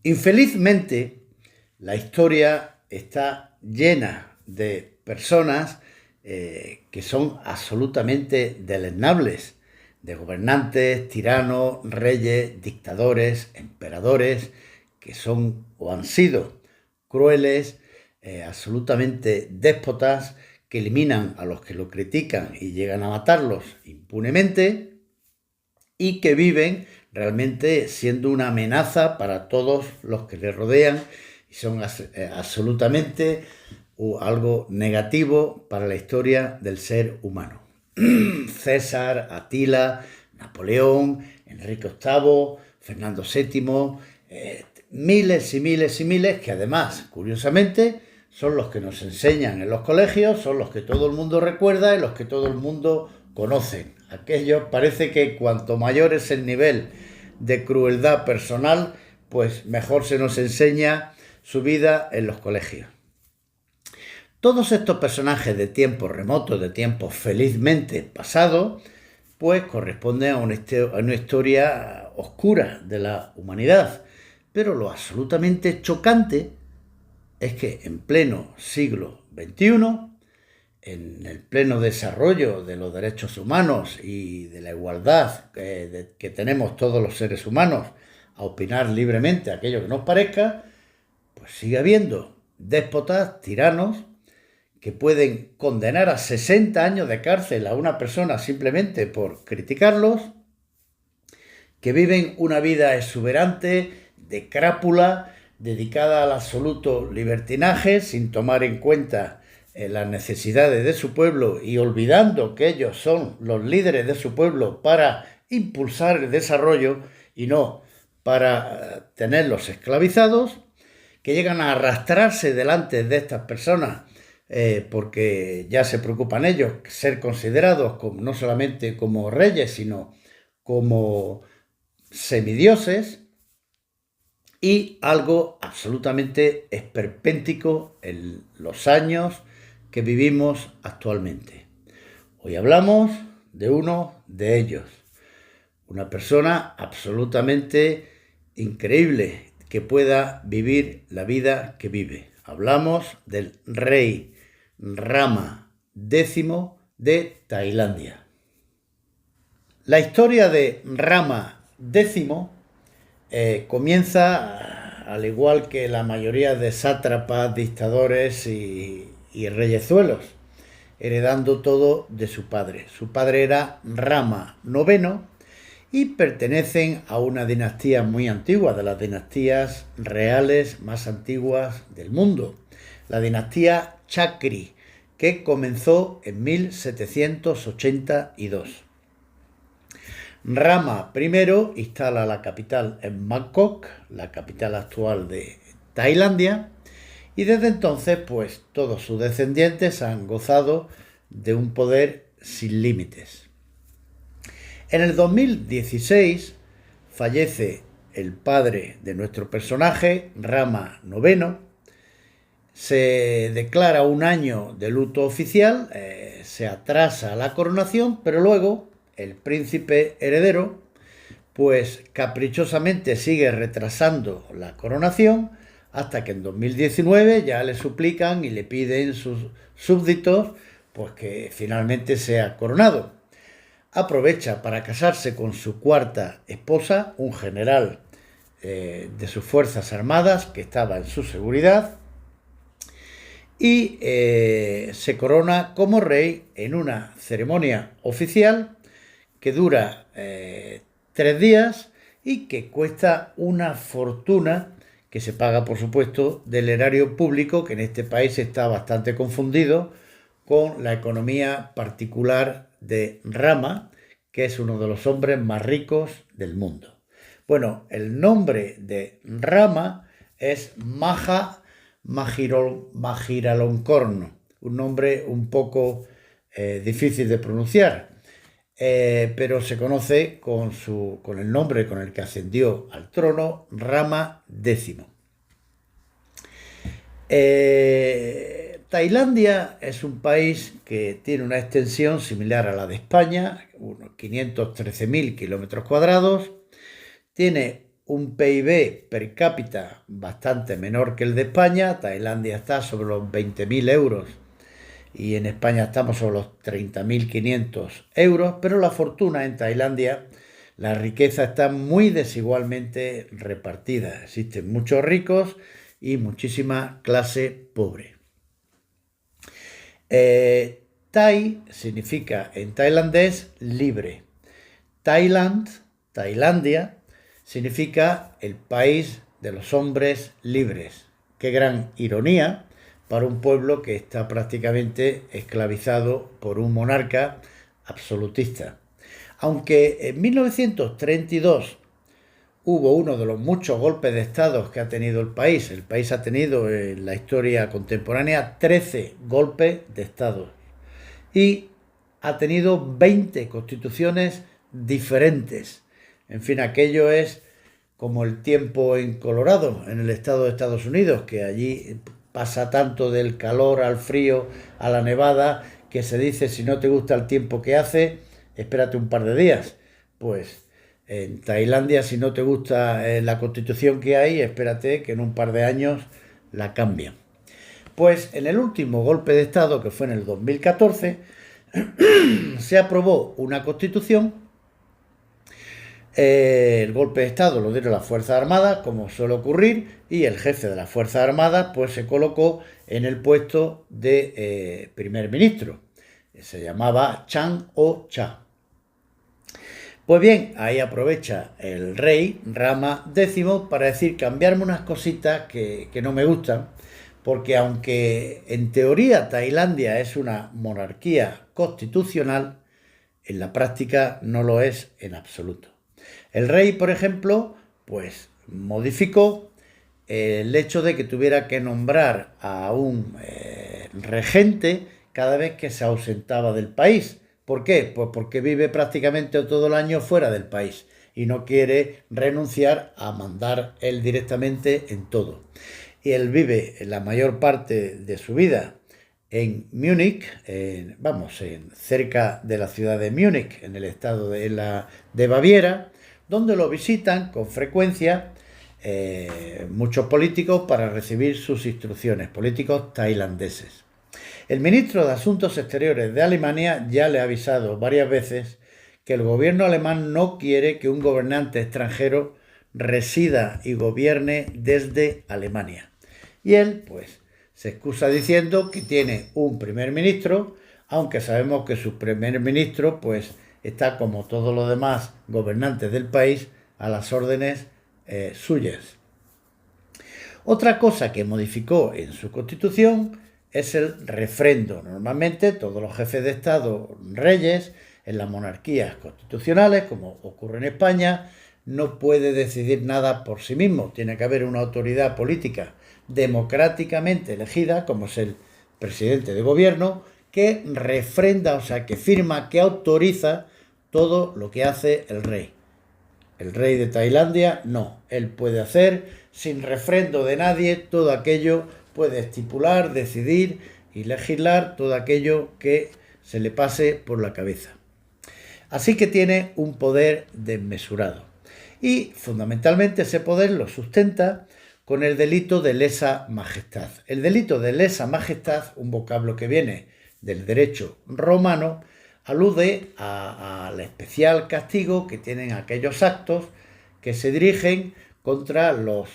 Infelizmente, la historia está llena de personas que son absolutamente deleznables, de gobernantes, tiranos, reyes, dictadores, emperadores, que son o han sido crueles, absolutamente déspotas, que eliminan a los que lo critican y llegan a matarlos impunemente, y que viven realmente siendo una amenaza para todos los que les rodean y son absolutamente algo negativo para la historia del ser humano. César, Atila, Napoleón, Enrique VIII, Fernando VII, miles y miles y miles que además, curiosamente, son los que nos enseñan en los colegios, son los que todo el mundo recuerda y los que todo el mundo conoce. Aquellos parece que cuanto mayor es el nivel de crueldad personal, pues mejor se nos enseña su vida en los colegios. Todos estos personajes de tiempos remotos, de tiempos felizmente pasados, pues corresponden a una historia oscura de la humanidad. Pero lo absolutamente chocante es que en pleno siglo XXI, en el pleno desarrollo de los derechos humanos y de la igualdad que tenemos todos los seres humanos a opinar libremente aquello que nos parezca, pues sigue habiendo déspotas, tiranos, que pueden condenar a 60 años de cárcel a una persona simplemente por criticarlos, que viven una vida exuberante, de crápula, dedicada al absoluto libertinaje, sin tomar en cuenta las necesidades de su pueblo y olvidando que ellos son los líderes de su pueblo para impulsar el desarrollo y no para tenerlos esclavizados, que llegan a arrastrarse delante de estas personas porque ya se preocupan ellos ser considerados como, no solamente como reyes, sino como semidioses, y algo absolutamente esperpéntico en los años que vivimos actualmente. Hoy hablamos de uno de ellos, una persona absolutamente increíble que pueda vivir la vida que vive. Hablamos del rey Rama X de Tailandia. La historia de Rama X comienza, al igual que la mayoría de sátrapas, dictadores y reyezuelos, heredando todo de su padre. Su padre era Rama IX y pertenecen a una dinastía muy antigua, de las dinastías reales más antiguas del mundo, la dinastía Chakri, que comenzó en 1782. Rama I instala la capital en Bangkok, la capital actual de Tailandia, y desde entonces pues todos sus descendientes han gozado de un poder sin límites. En el 2016 fallece el padre de nuestro personaje, Rama IX. Se declara un año de luto oficial, se atrasa la coronación, pero luego el príncipe heredero pues caprichosamente sigue retrasando la coronación hasta que en 2019 ya le suplican y le piden sus súbditos pues que finalmente sea coronado. Aprovecha para casarse con su cuarta esposa, un general de sus Fuerzas Armadas que estaba en su seguridad, y se corona como rey en una ceremonia oficial que dura 3 días y que cuesta una fortuna, que se paga, por supuesto, del erario público, que en este país está bastante confundido con la economía particular de Rama, que es uno de los hombres más ricos del mundo. Bueno, el nombre de Rama es Maha Vajiralongkorn, un nombre un poco difícil de pronunciar, pero se conoce con el nombre con el que ascendió al trono, Rama X. Tailandia es un país que tiene una extensión similar a la de España, unos 513.000 kilómetros cuadrados. Tiene un PIB per cápita bastante menor que el de España. Tailandia está sobre los 20.000 euros y en España estamos sobre los 30.500 euros, pero la fortuna en Tailandia, la riqueza está muy desigualmente repartida. Existen muchos ricos y muchísima clase pobre. Tai significa en tailandés libre. Thailand, Tailandia, significa el país de los hombres libres. Qué gran ironía para un pueblo que está prácticamente esclavizado por un monarca absolutista. Aunque en 1932 hubo uno de los muchos golpes de Estado que ha tenido el país ha tenido en la historia contemporánea 13 golpes de Estado y ha tenido 20 constituciones diferentes. En fin, aquello es como el tiempo en Colorado, en el estado de Estados Unidos, que allí pasa tanto del calor al frío, a la nevada, que se dice, si no te gusta el tiempo que hace, espérate un par de días. Pues en Tailandia, si no te gusta la constitución que hay, espérate que en un par de años la cambian. Pues en el último golpe de Estado, que fue en el 2014, se aprobó una constitución. El golpe de Estado lo dieron las Fuerzas Armadas, como suele ocurrir, y el jefe de las Fuerzas Armadas pues se colocó en el puesto de primer ministro. Se llamaba Chan O-cha. Pues bien, ahí aprovecha el rey Rama X para decir, cambiarme unas cositas que no me gustan, porque aunque en teoría Tailandia es una monarquía constitucional, en la práctica no lo es en absoluto. El rey, por ejemplo, pues modificó el hecho de que tuviera que nombrar a un regente cada vez que se ausentaba del país. ¿Por qué? Pues porque vive prácticamente todo el año fuera del país y no quiere renunciar a mandar él directamente en todo. Y él vive la mayor parte de su vida en Múnich, cerca de la ciudad de Múnich, en el estado de Baviera, donde lo visitan con frecuencia muchos políticos para recibir sus instrucciones, políticos tailandeses. El ministro de Asuntos Exteriores de Alemania ya le ha avisado varias veces que el gobierno alemán no quiere que un gobernante extranjero resida y gobierne desde Alemania. Y él, pues, se excusa diciendo que tiene un primer ministro, aunque sabemos que su primer ministro, pues, está como todos los demás gobernantes del país a las órdenes suyas. Otra cosa que modificó en su constitución es el refrendo. Normalmente todos los jefes de Estado, reyes, en las monarquías constitucionales, como ocurre en España, no puede decidir nada por sí mismo. Tiene que haber una autoridad política democráticamente elegida, como es el presidente de gobierno, que refrenda, o sea, que firma, que autoriza todo lo que hace el rey. El rey de Tailandia no, él puede hacer sin refrendo de nadie todo aquello, puede estipular, decidir y legislar todo aquello que se le pase por la cabeza. Así que tiene un poder desmesurado. Y fundamentalmente ese poder lo sustenta con el delito de lesa majestad. El delito de lesa majestad, un vocablo que viene del derecho romano, alude al especial castigo que tienen aquellos actos que se dirigen contra los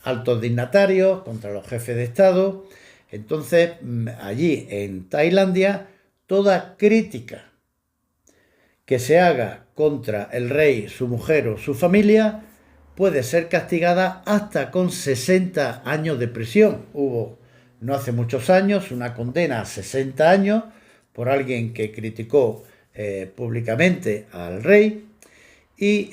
altos dignatarios, contra los jefes de Estado. Entonces, allí en Tailandia, toda crítica que se haga contra el rey, su mujer o su familia puede ser castigada hasta con 60 años de prisión. Hubo, no hace muchos años, una condena a 60 años por alguien que criticó públicamente al rey y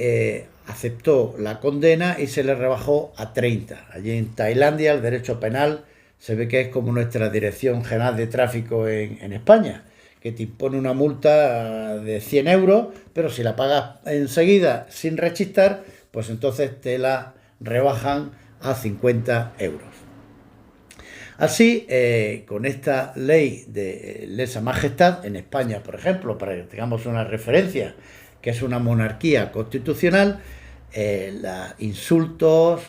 aceptó la condena y se le rebajó a 30. Allí en Tailandia el derecho penal se ve que es como nuestra Dirección General de Tráfico en España, que te impone una multa de 100 euros, pero si la pagas enseguida sin rechistar, pues entonces te la rebajan a 50 euros. Así, con esta ley de lesa majestad, en España, por ejemplo, para que tengamos una referencia, que es una monarquía constitucional, insultos,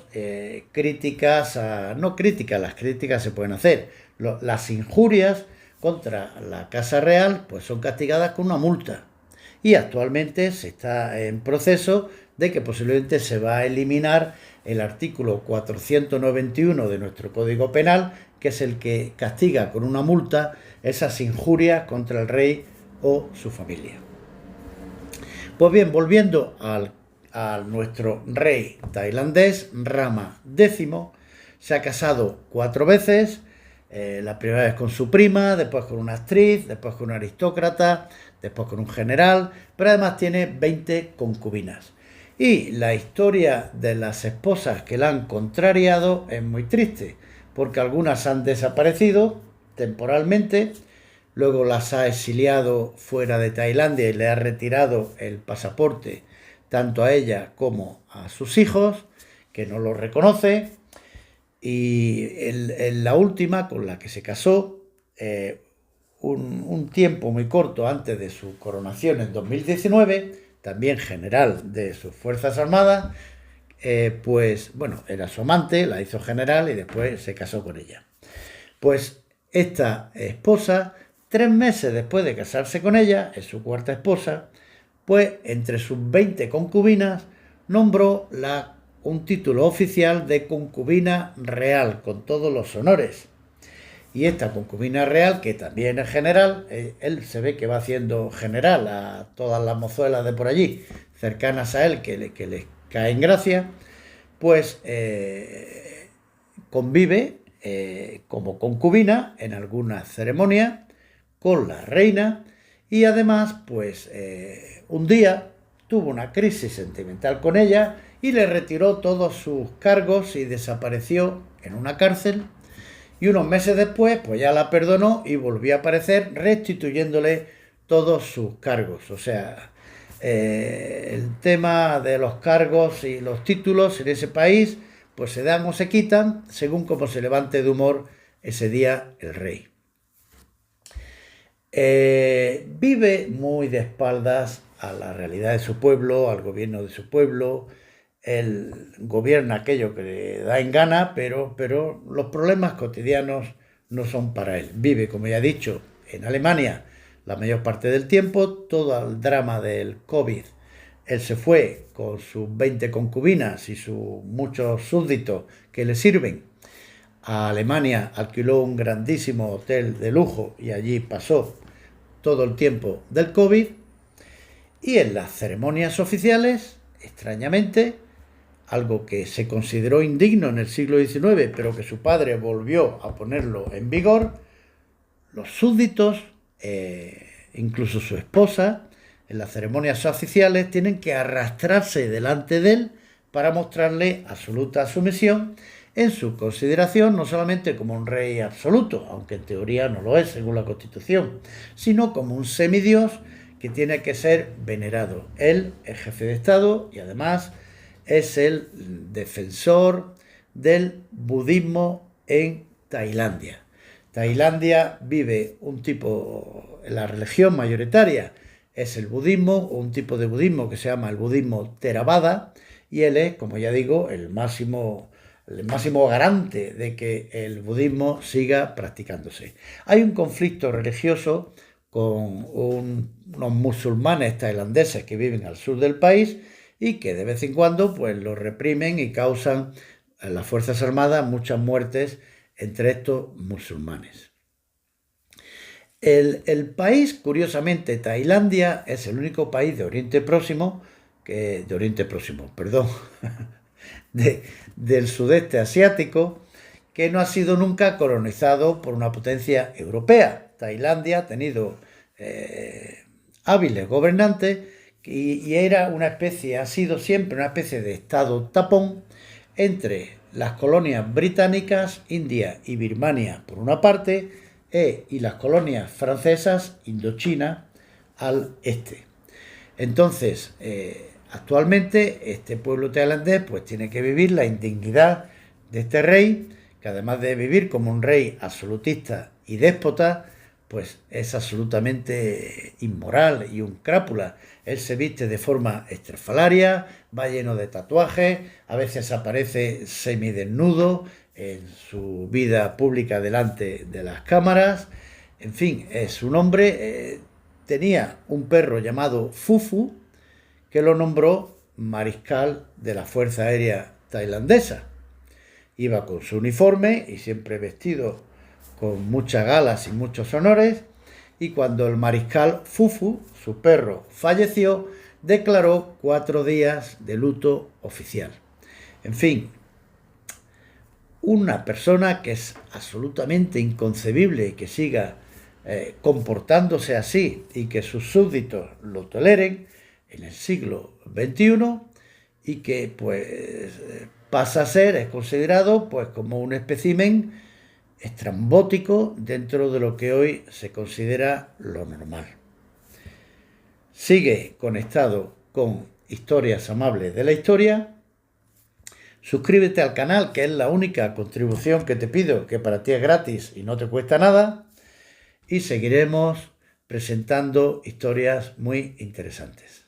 críticas, no críticas, las críticas se pueden hacer, las injurias contra la Casa Real pues son castigadas con una multa y actualmente se está en proceso de que posiblemente se va a eliminar el artículo 491 de nuestro Código Penal, que es el que castiga con una multa esas injurias contra el rey o su familia. Pues bien, volviendo a nuestro rey tailandés, Rama X, se ha casado 4 veces, la primera vez con su prima, después con una actriz, después con un aristócrata, después con un general, pero además tiene 20 concubinas. Y la historia de las esposas que la han contrariado es muy triste, porque algunas han desaparecido temporalmente, luego las ha exiliado fuera de Tailandia y le ha retirado el pasaporte tanto a ella como a sus hijos, que no lo reconoce, y en la última, con la que se casó, un tiempo muy corto antes de su coronación en 2019, también general de sus Fuerzas Armadas, pues bueno, era su amante, la hizo general y después se casó con ella. Pues esta esposa, 3 meses después de casarse con ella, es su cuarta esposa, pues entre sus 20 concubinas nombró un título oficial de concubina real, con todos los honores. Y esta concubina real, que también es general, él se ve que va haciendo general a todas las mozuelas de por allí, cercanas a él, que les cae en gracia, pues convive como concubina en algunas ceremonias con la reina y además, pues un día tuvo una crisis sentimental con ella y le retiró todos sus cargos y desapareció en una cárcel. Y unos meses después, pues ya la perdonó y volvió a aparecer restituyéndole todos sus cargos. O sea, el tema de los cargos y los títulos en ese país, pues se dan o se quitan según cómo se levante de humor ese día el rey. Vive muy de espaldas a la realidad de su pueblo, al gobierno de su pueblo. Él gobierna aquello que le da en gana, pero los problemas cotidianos no son para él. Vive, como ya he dicho, en Alemania la mayor parte del tiempo, todo el drama del COVID. Él se fue con sus 20 concubinas y sus muchos súbditos que le sirven a Alemania, alquiló un grandísimo hotel de lujo y allí pasó todo el tiempo del COVID. Y en las ceremonias oficiales, extrañamente, algo que se consideró indigno en el siglo XIX, pero que su padre volvió a ponerlo en vigor, los súbditos, incluso su esposa, en las ceremonias oficiales tienen que arrastrarse delante de él para mostrarle absoluta sumisión en su consideración, no solamente como un rey absoluto, aunque en teoría no lo es según la Constitución, sino como un semidios que tiene que ser venerado. Él es jefe de Estado y además es el defensor del budismo en Tailandia. Tailandia vive la religión mayoritaria es el budismo, un tipo de budismo que se llama el budismo Theravada, y él es, como ya digo, el máximo garante de que el budismo siga practicándose. Hay un conflicto religioso con unos musulmanes tailandeses que viven al sur del país y que de vez en cuando pues lo reprimen y causan a las Fuerzas Armadas muchas muertes entre estos musulmanes. El país, curiosamente, Tailandia, es el único país de Oriente Próximo, del sudeste asiático, que no ha sido nunca colonizado por una potencia europea. Tailandia ha tenido hábiles gobernantes y ha sido siempre una especie de estado tapón entre las colonias británicas, India y Birmania por una parte, y las colonias francesas, Indochina, al este. Entonces, actualmente este pueblo tailandés pues tiene que vivir la indignidad de este rey, que además de vivir como un rey absolutista y déspota, pues es absolutamente inmoral y un crápula. Él se viste de forma estrafalaria, va lleno de tatuajes, a veces aparece semidesnudo en su vida pública delante de las cámaras. En fin, es un hombre, tenía un perro llamado Fufu, que lo nombró mariscal de la Fuerza Aérea Tailandesa. Iba con su uniforme y siempre vestido con muchas galas y muchos honores, y cuando el mariscal Fufu, su perro, falleció, declaró 4 días de luto oficial. En fin, una persona que es absolutamente inconcebible que siga comportándose así y que sus súbditos lo toleren en el siglo XXI, y que pues pasa a ser, es considerado pues como un espécimen estrambótico dentro de lo que hoy se considera lo normal. Sigue conectado con Historias Amables de la Historia. Suscríbete al canal, que es la única contribución que te pido, que para ti es gratis y no te cuesta nada, y seguiremos presentando historias muy interesantes.